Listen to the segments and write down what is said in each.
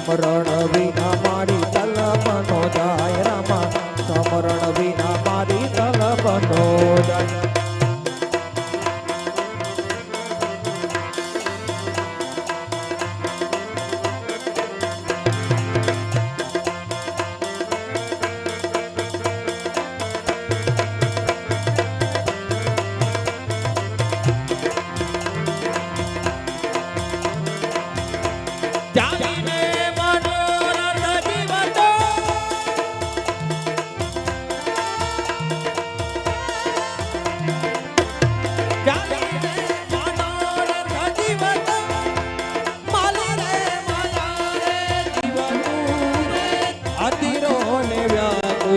સમરણ વિના મારી તલબ નો જાય રામા સમરણ વિના મારી તલબ નો જાય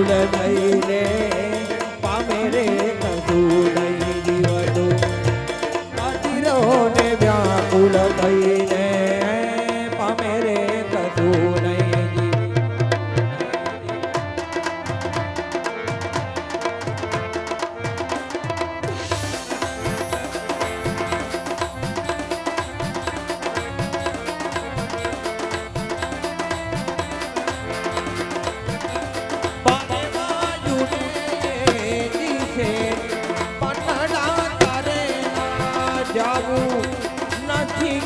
થઈને પામે રે કશું નહીં જીવતું અધીરો ને વ્યાકુળ થઈને પામે રે કશું નહીં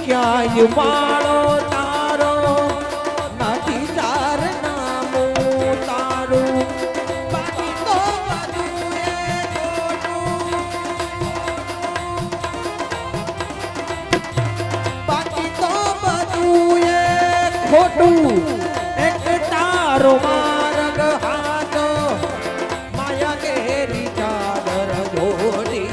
ક્યાંય માળો તારો નથી તાર નામું તારું બાકી તો બધું એ ખોટું બાકી તો બધું એ ખોટું એક તારો માર્ગ હાથ માયા કેરી ચાદર જોડી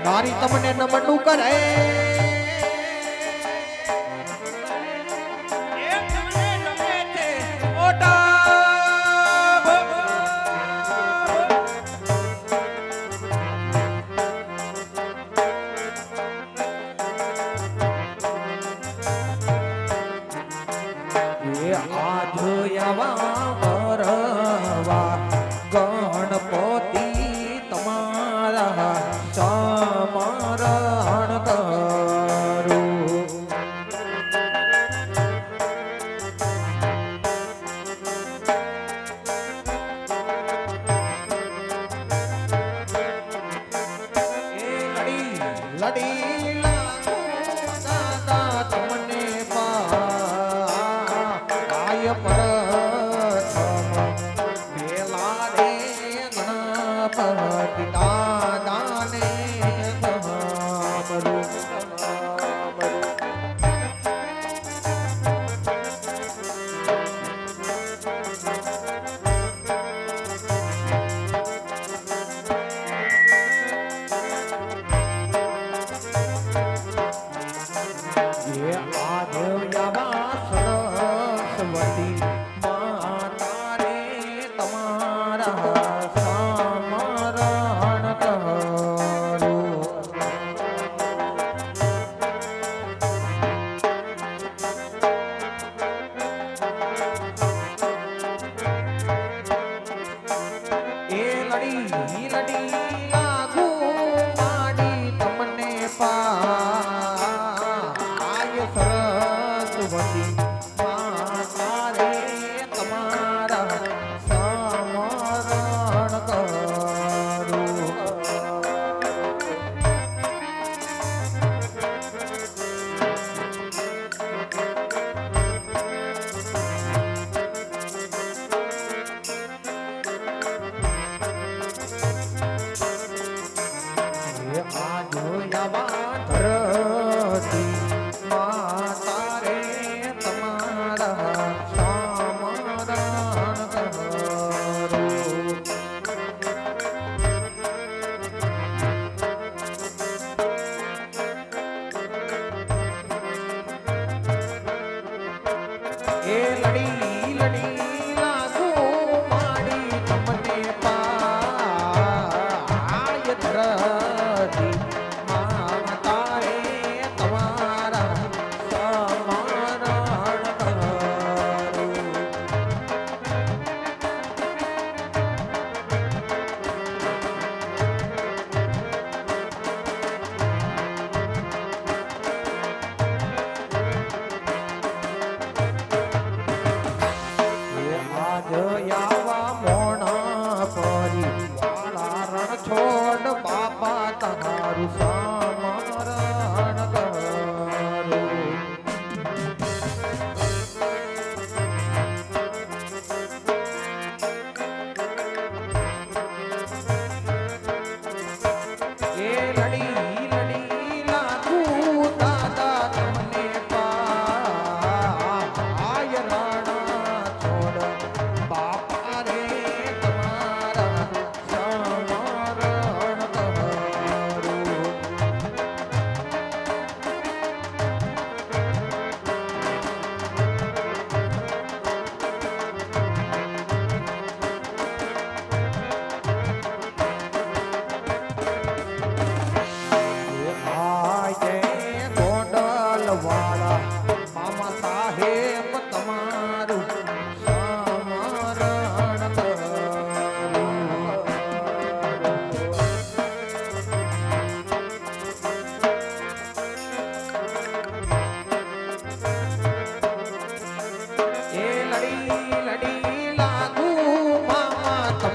નારી તમને નમનું કરે ગણપતિ તમારા સમરણ કરું લડી લાગુ દાદા તમને પાય પર લડી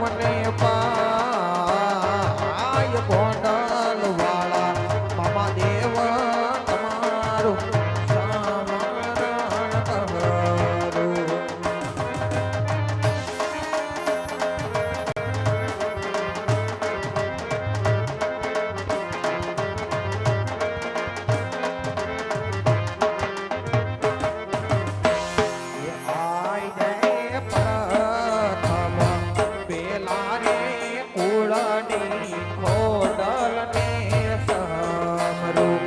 તમને પાય ગોંડલ વાળા મામા દેવ તમારું સમરણ કરું. આય જય પ્રથમ પેલા રે કુળની ખોડલને સમરું.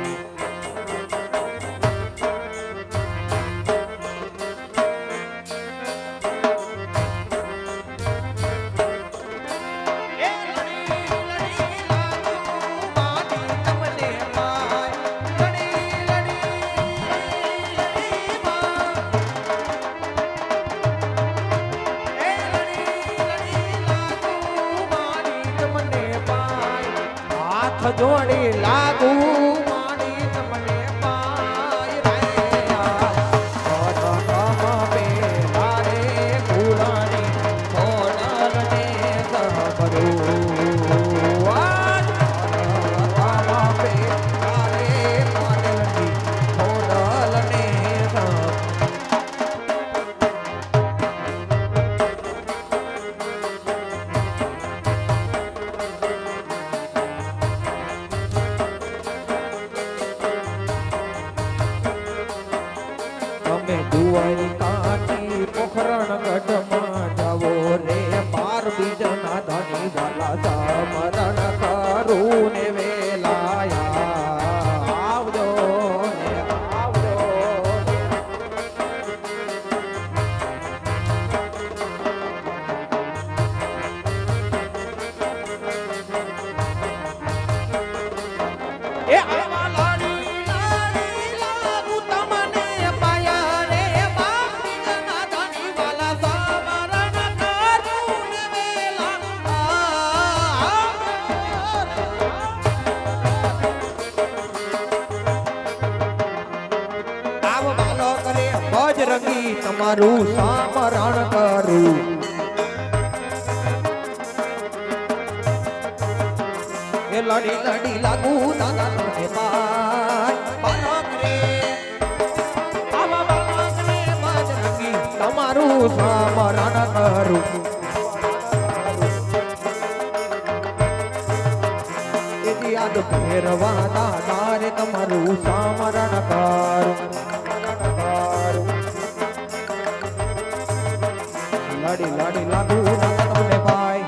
એ લડી લડી લાગુ મારી તમને પાય. લડી લડી માં. એ લડી લડી લાગુ મારી તમને પાય. હાથ જોડી લાગુ મારી તમને પાય રે. પ્રથમ પેલા રે કુળની ખોડલને સમરું. પ્રથમ પેલા રે કુળની ખોડલને સમરું. તમે દ્વારિકાથી પોખરણ ગઢમાં જાવો રે. બાર બીજના ધની વાલા સમરણ કરું ને વેલાયા આવજો ને આવજો ને. એ આવા લાડી લાડી લાગુ તમને પાયા રે. બાપ બીજના ધની વાલા સમરણ કરું ને વેલા આવ બાલો કરે બજરંગી તમારું સમરણ કરું. એ લડી લડી લાગુ દાદા તમને પાય. બાલો કરે આવા બાલો કરે બજરંગી તમારું સમરણ કરું. એથી યાદ ફેરવા દાદા રે તમારું સમરણ કરું. લડી લડી લાગુ દાદા તમને પાય.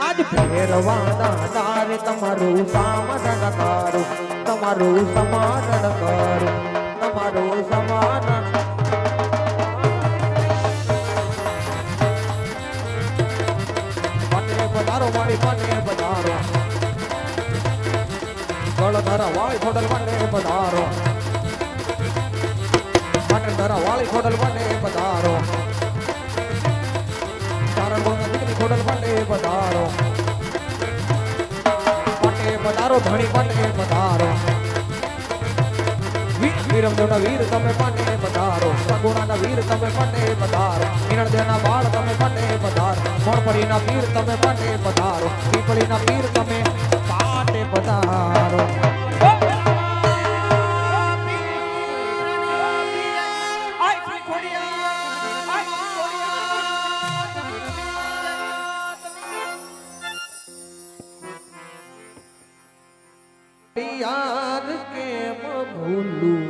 આજ ફેરવા દાદા રે તમારું સમરણ કરું. તમારું સમરણ કરું. તમારું સમરણ. પાટે પધારો મારી પાટે પધારો. ગળધરા વાળી ખોડલ પાટે પધારો. પાટે ધરા વાળી ખોડલ પાટે પધારો. તારા ગોના દીકરી ખોડલ પાટે પધારો. પાટે પધારો ધણી પાટે પધારો. વીરમ દેવના વીર તમે પાટે પધારો. સગુણાના વીર તમે પાટે પધારો. હિરણ દેવના બાળ તમે પાટે પધારો. મોણપરીના પીર તમે પાટે પધારો. પીપળીના પીર તમે પાટે પધારો. યાદ કેમ ભૂલું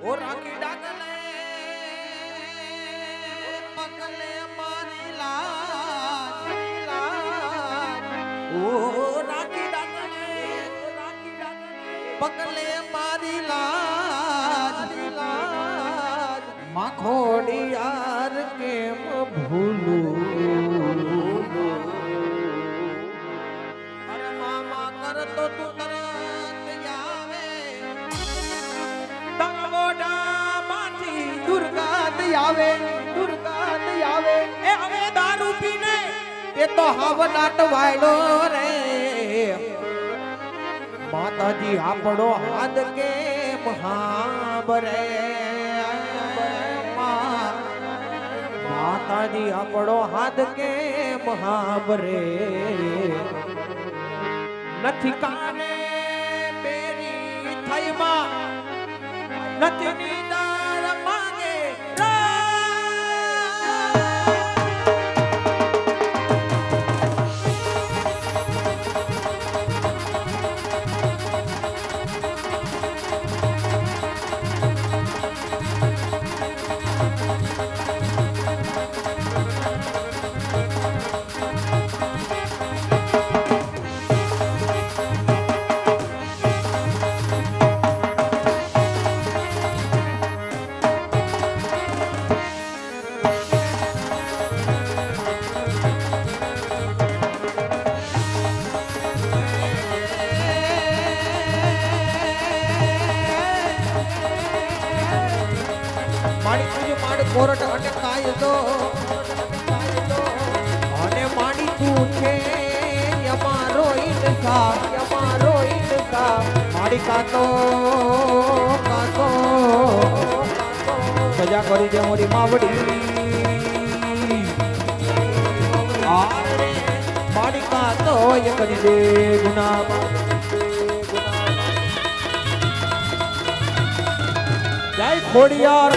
ઓ રાખી ડાકલે પકલે મારી લાજ ઓ રાખી ડાકલે પકલે મારી લાજ માખોડી યાર કેમ ભૂલું. તો તું તરત આવે તારા મોઢામાંથી દુર્ગંધ આવે દુર્ગંધ આવે. એ હવે દારૂ પીને એ તો હવનાટ વાયડો રે. માતાજી આપણો હાથ કેમ હાંભરે. માતાજી આપણો હાથ કેમ હાંભરે નથી કાને બેરી થઈમાં નથી નીદાર માંગે કોરટ અને કાયદો અને માડી તું છે અમારો ઇન્સાફ માડી કાતો સજા કરી દે મોરી માવડી માડી કાતો એ કરી દે ગુના જય ખોડિયાર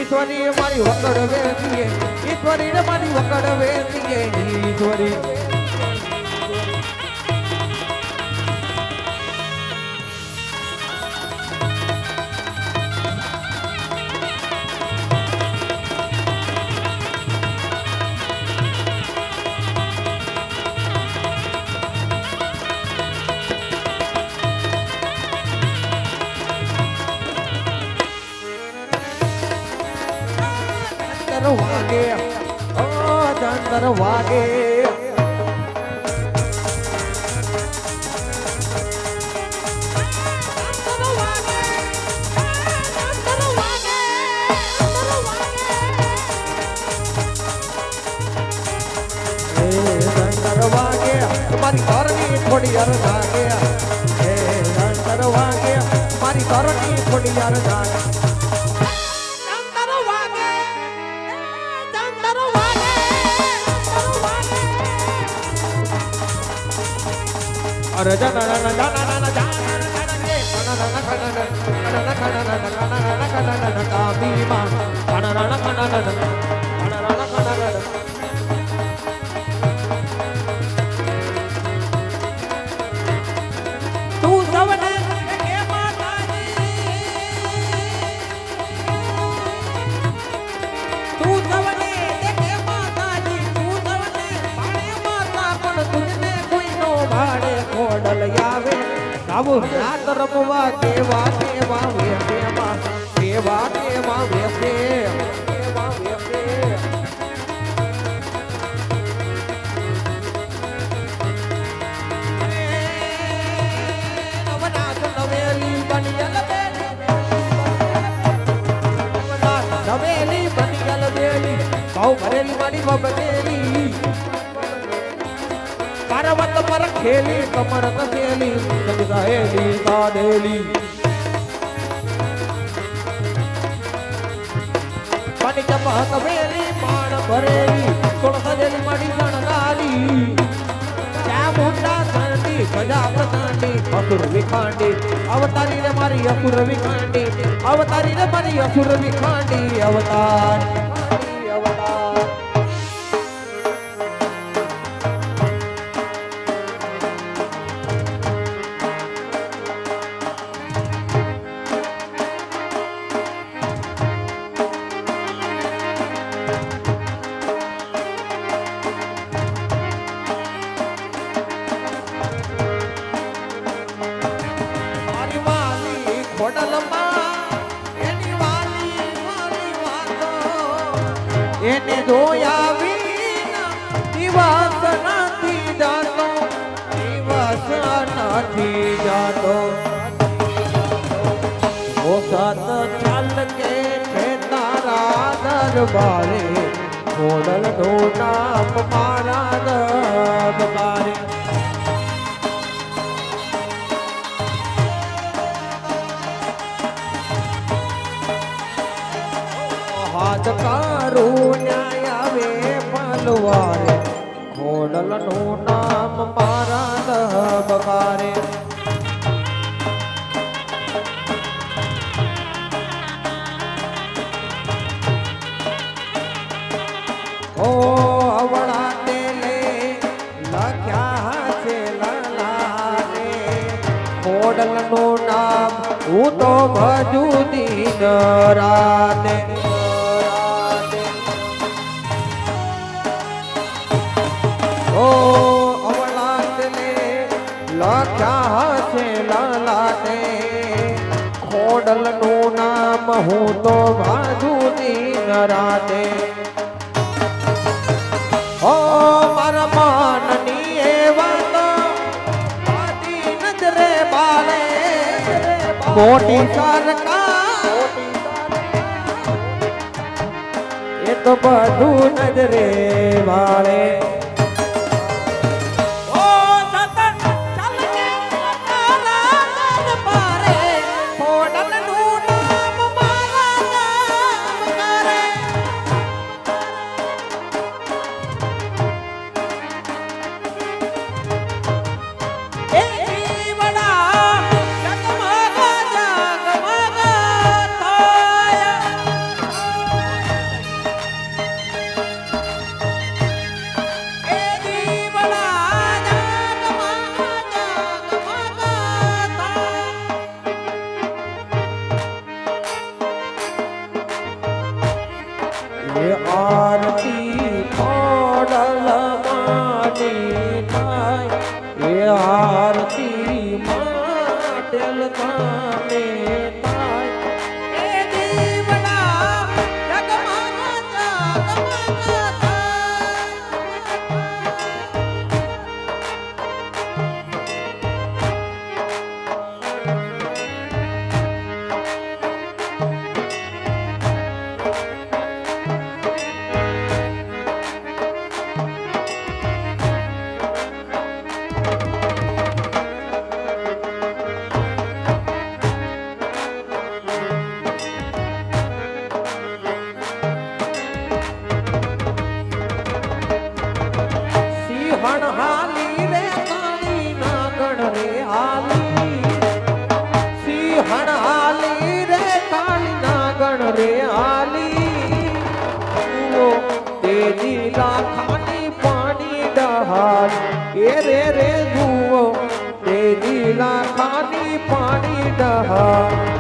ईश्वरी मारी वकड़ वेतीए ईश्वरी ने मारी वकड़ वेतीए ईश्वरी वागे ओ चंदर वागे मारी धरनी थोड़ी अर जागे चंदर वागे मारी धरनी थोड़ी अर जागे अरे जाना ना जाना ना जाना આવો રાત રમવા કેવા કેવા વેસેમાં કેવા કેવા વેસે કેવા વેસે નવનાથ નવેલી બનિયલ નવેલી બનિયલ બેલી બહુ ભરેલી મારી બબનેલી पर्वत पर खेली कमर कसेली सहेली साधेली पानी चपहत वेली पाण भरेली कोण सजेली मड़ी गणगाली क्या मुंडा धरती गजा प्रतांडी અસુર વિખાંડી અવતારી રે મારી અસુર વિખાંડી અવતારી રે મારી અસુર વિખાંડી અવતાર અવતાર એને જોયા વિના દિવસ નથી જાતો દિવસ નથી જાતો ઓ સત ચાલ કે છે તારા દરબારે ખોડલ નું નામ મારા દરબારે હાથ કારુણ્ય આવે પલવારે ખોડલ નું નામ મારા દરબારે ઓ અવળા તેલે લખ્યા છે લલાને ખોડલ નું નામ હું તો ભજુ દિન રાતે ઓ અવળાટને લખ્યા છે લલાટે ખોડલનું નામ હું તો બાજુ દિન રાતે ઓ મારા મનની એ વાતો આદી નજરે બાલે મોટી સરકાર એ તો બધું નજરે વાળે આરતી ખોડલ માની થાય એ આરતી માટેલ તાને થાય એ દીવડા જગમગ હાલી રે કાળી નાગણ રે હાલી સિંહણ હાલી રે કાળી નાગણ રે હાલી તેજી લાખાની પાણી ડહાલ એ રે રે જુઓ તેજી લાખાની પાણી ડહાલ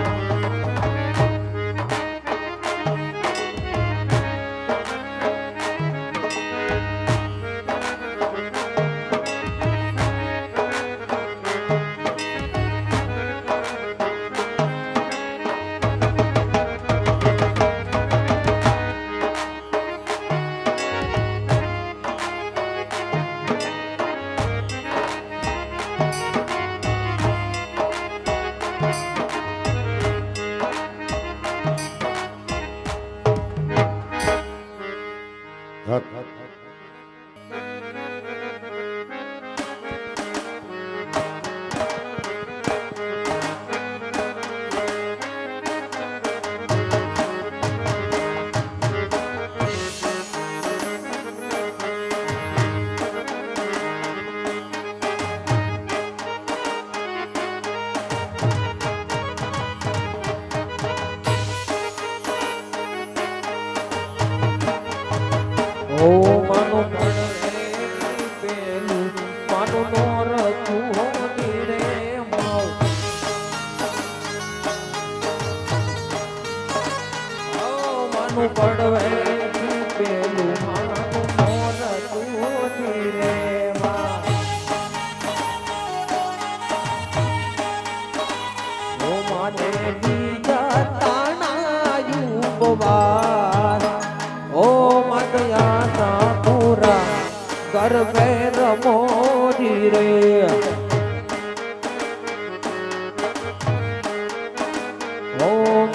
માનું પડવે પેલું માનું મોર તું રે માં ઓ માને બીજા તાણાયું બવાર ઓ માતયા સા પૂરા ગરબે રમોજી રે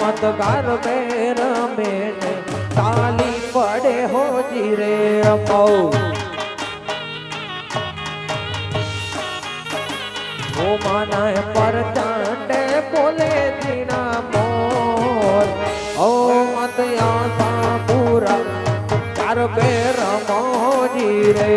મત ગરબે રમે તાલી પડે હોજી રે મૌ ઓ માના પર ચાંડે બોલે દીના મોર ઓ મત આસા પૂરા ગરબે રમોજી રે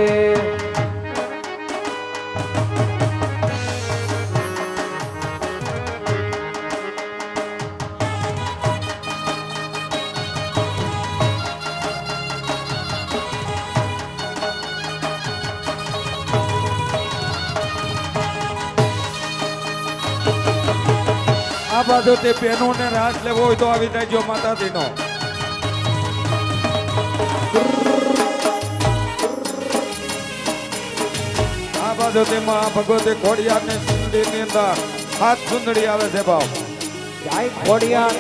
આ બાજુ તે બેનો ને રાસ લેવો હોય તો આવી જાય માતાજી નો આ બાજુ તે માં ભગવતી ખોડિયાર ને સુંદરી ની અંદર હાથ સુંદરી આવે છે ભાવ જય ખોડિયાર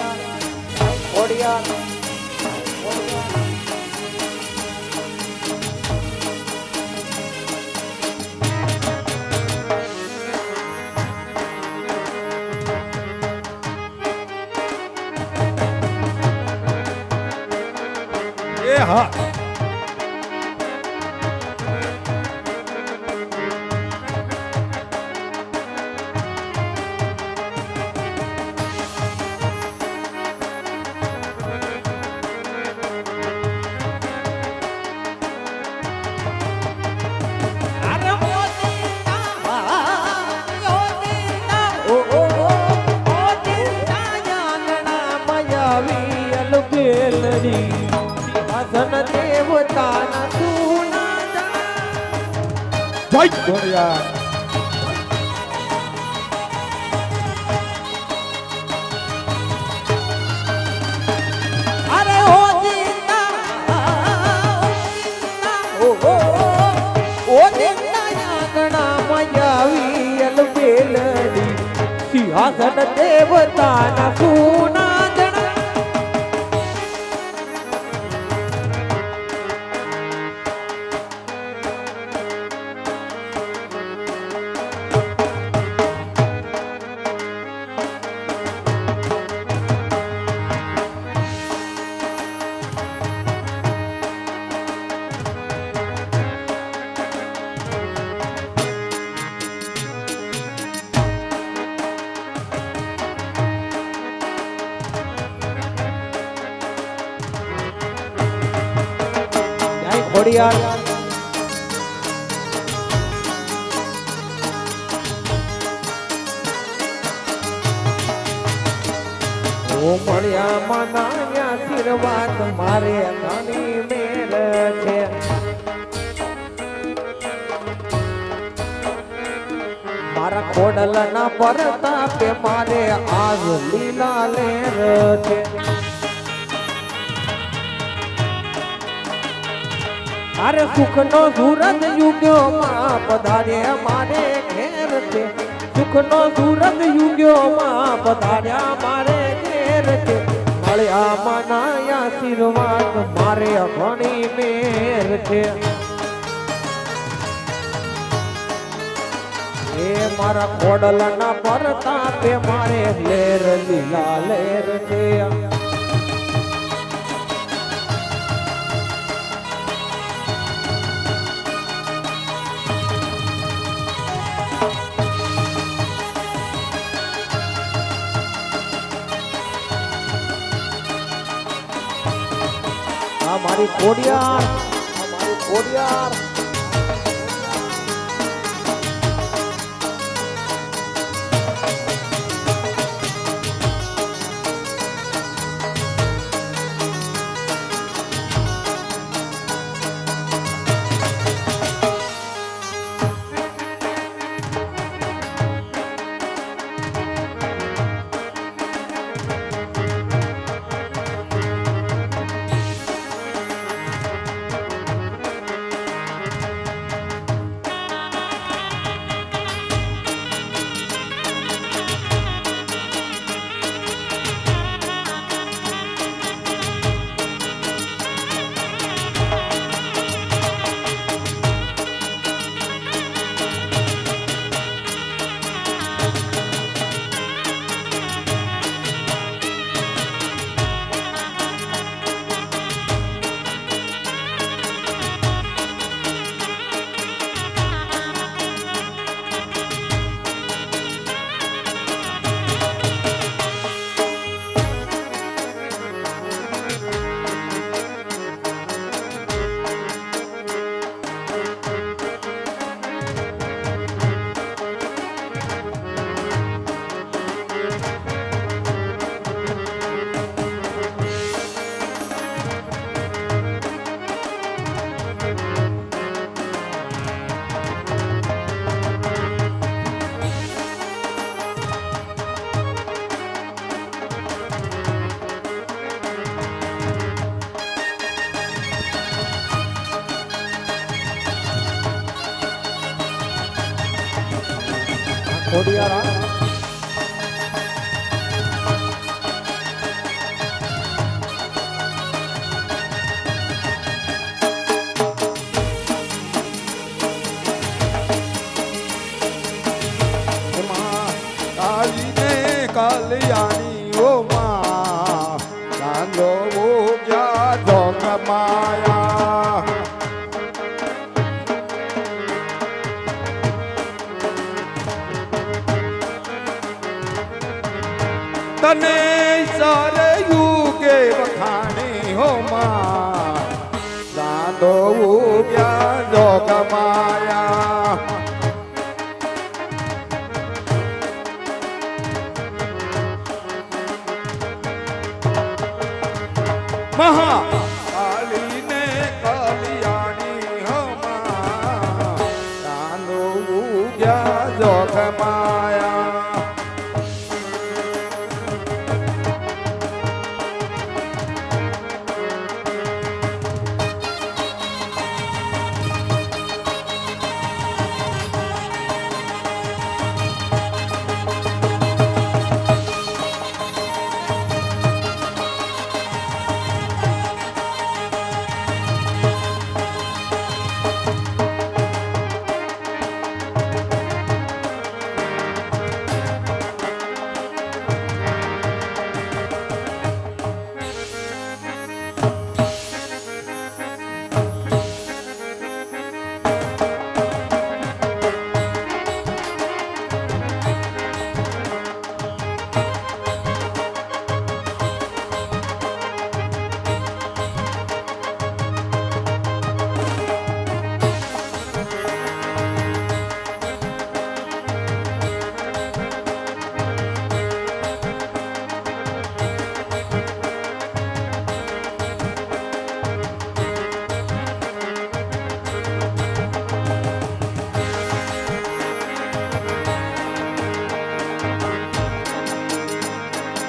ખોડિયાર એ હા ધન દેવતાના સુના જય ખોડિયાર અરે ઓ દીના ઓ દીના આંગણા મયાવી અલબેલડી સિંહાસન દેવતાના સુના ખોડિયાર ઓ મળ્યા મનાયા આશીર્વાદ મારે ઘણી મેલ છે મારા ખોડલના પરતાપે મારે આજ લીલા લેર છે અરે સુખનો સૂરજ યુગ્યો માં પધારે મારે ઘેર છે સુખનો સૂરજ યુગ્યો માં પધાર્યા મારે ઘેર છે મળ્યા મના આશીર્વાદ મારે ઘણી મેર છે એ મારા ખોડલના પરતાપે મારે લેર લીલા લેર છે મારી ખોડિયાર મારી ખોડિયાર ખોડિયાર કાલીને કાલિયાણી ઓ માં ચાંદો ઉગ્યા જોગ માયા તને સારે યુગે વખાણી હો માં ચાંદો ઉગ્યા જોગ માયા મહા કાલીને કાલિયાણી હમા ચાંદો ઉગ્યા જોગ માયા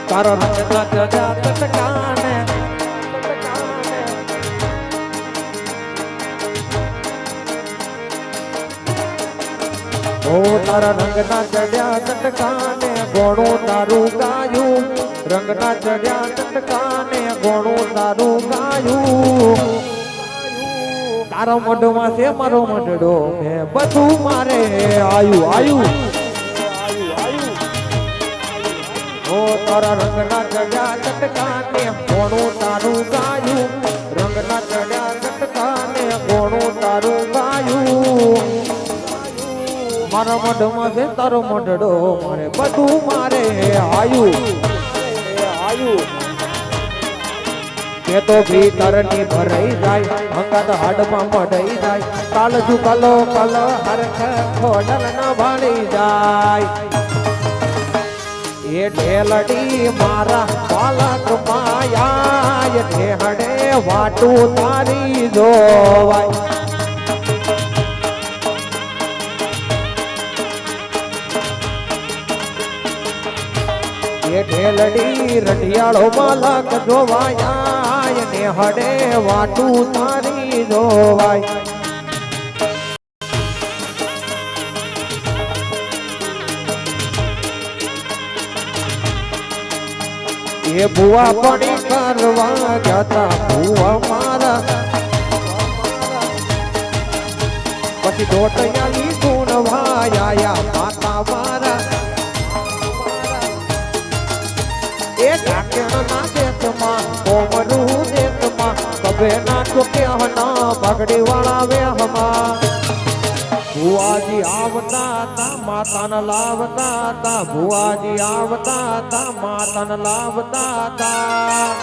તારો રંગ ના ચટકાને ઓ તારા રંગ ના ચડ્યા ચટકાને ગોણું તારું ગાયું રંગ ના ચડ્યા ચટકાને ગોણું તારું ગાયું તારા મોઢમાં છે મારો મઢડો મેં બધું મારે આયુ ઓ તારા રંગ ના ચડ્યા ચટકાને ગોણું તારું ગાયું રંગ ના ચડ્યા ચટકાને ગોણું તારું ગાયું મારા મઢમાં છે તારો મઢડો મારે બધું મારે આયુ તે તો ભીતરની ભરાઈ જાય અંગાત હાડમાં મઢાઈ જાય કાલ ઝુકાલો કલ હરખ ખોડલ ના ભાળી જાય એ ઢેલડી મારા બાલક માયા એ ઢેહડે વાટું તારી જોવાય એ ઢેલડી રઢિયાળો બાલક જોવાયા એ ઢેહડે વાટું તારી જોવાય એ ભુવા પડી કરવા જતા ભુવા મારા પછી દોટયાલી ગુણવાયા માતા મારા એ ઢાકેણ ના દેશમાં કોમરું દેશમાં કભે ના ચોક્યા પગડી વાળા વેહમાં ભુવાજી આવતા તા માતાને લાવતા તા ભુવાજી આવતા તા માતાને લાવતા તા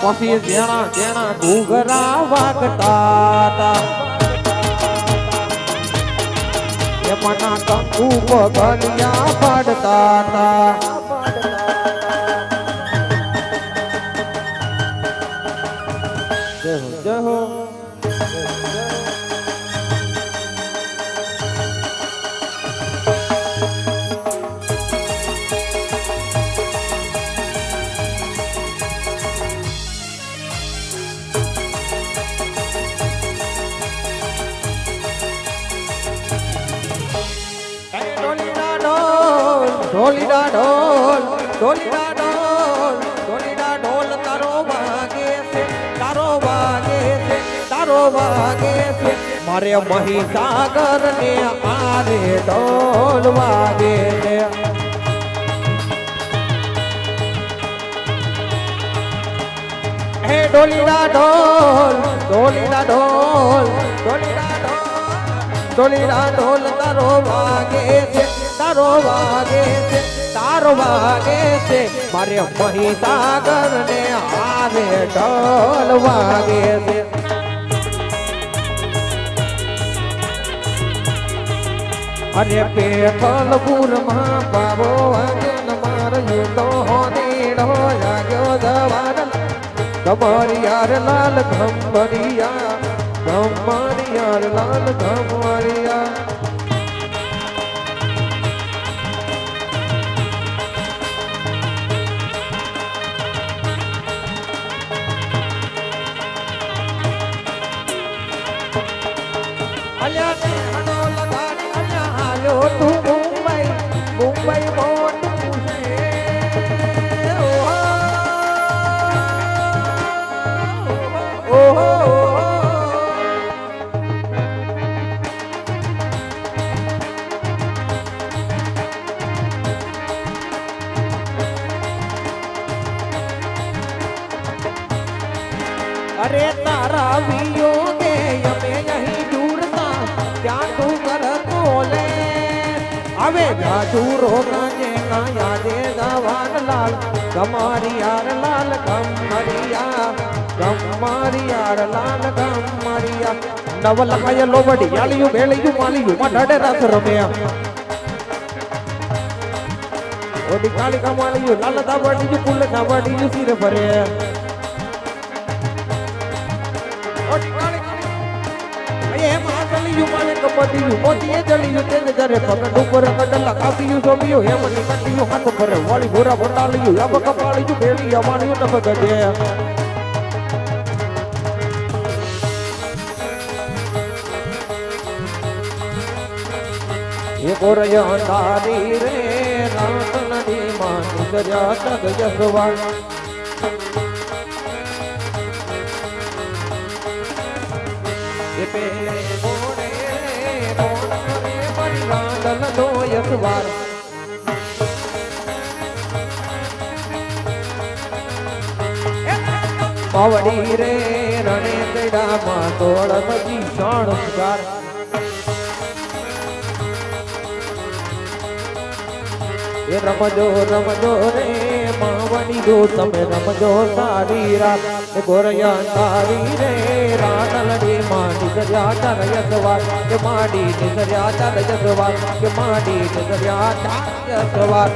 પછી જેણા જેણા ઘૂઘરા વાગતા તા એમના કંકુ પગલિયા પાડતા તા જય હો ઢોલીડા ઢોલ ઢોલીડા ઢોલ ઢોલીડા ઢોલ તારો વાગે છે તારો વાગે છે તારો વાગે છે મારે મહીસાગર ને આરે ઢોલ વાગે છે હે ઢોલીડા ઢોલ ઢોલીડા ઢોલ ઢોલીડા ઢોલ ઢોલીડા ઢોલ તારો વાગે છે તારો વાગે છે તારો વાગે છે મારે મહીસાગર ને આરે ઢોલ વાગે છે અરે પેઠલપુર માં બાબો વાગ્યો ને માર્યો તો હોનીડો જાગ્યો જવાન તમારી યાર લાલ ઘમરિયા તમારી યાર લાલ ઘમરિયા અલ્યા ને હનો લગાડી અલ્યા હાલ્યો તું મુંબઈ મુંબઈ મોટું છે ઓહો અરે તારા વિયોગે અમે અહીં દૂરના ત્યાં તું કરતો લે હવે જાજુરો કાજે ના યાદે જવાન લાલ તમારી યાર લાલ કમરિયા કમરી યાર લાલ કમરિયા નવલ કાય લોબડી યાલિયું બેલિયું માલિયું મઢડે રસ રમ્યા ઓડી કાળી કમાલિયું લાલ દાબડીયું કુલ દાબડીયું સિર ભરે મોતીએ જલિયું તેને જરે પગડ ઉપર કડલા કાપ્યું સોમ્યું હેમની કટ્યું હાથ ભરે વાળી ભોરા ભંડાલિયું યાબ કપાળિયું ભેળી અમાણ્યું ન બગડે એ ગોરય તારી રે રાત નદી માં ગુજર્યા તગ જસવાન એ પે ગોરે રોણને પરિવાદન દોયસવાર પાવડી રે રણે તેડામાં તોડ બજી શણગાર એ રમજો રમજો રે માવડી દો તમે રમજો સારી રાત એ ગોરયા તારી રે રાતલડી માડી દરિયા ચરયસવાર કે માડી દરિયા ચરયસવાર કે માડી દરિયા ચરયસવાર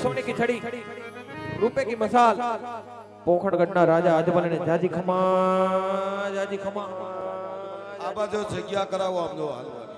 सोने की छड़ी रुपए की मसाल पोखड़गढ़ना राजा अजमल ने जाजी खमा આ બાજુ જગ્યા કરાવો આમ જો હાલવા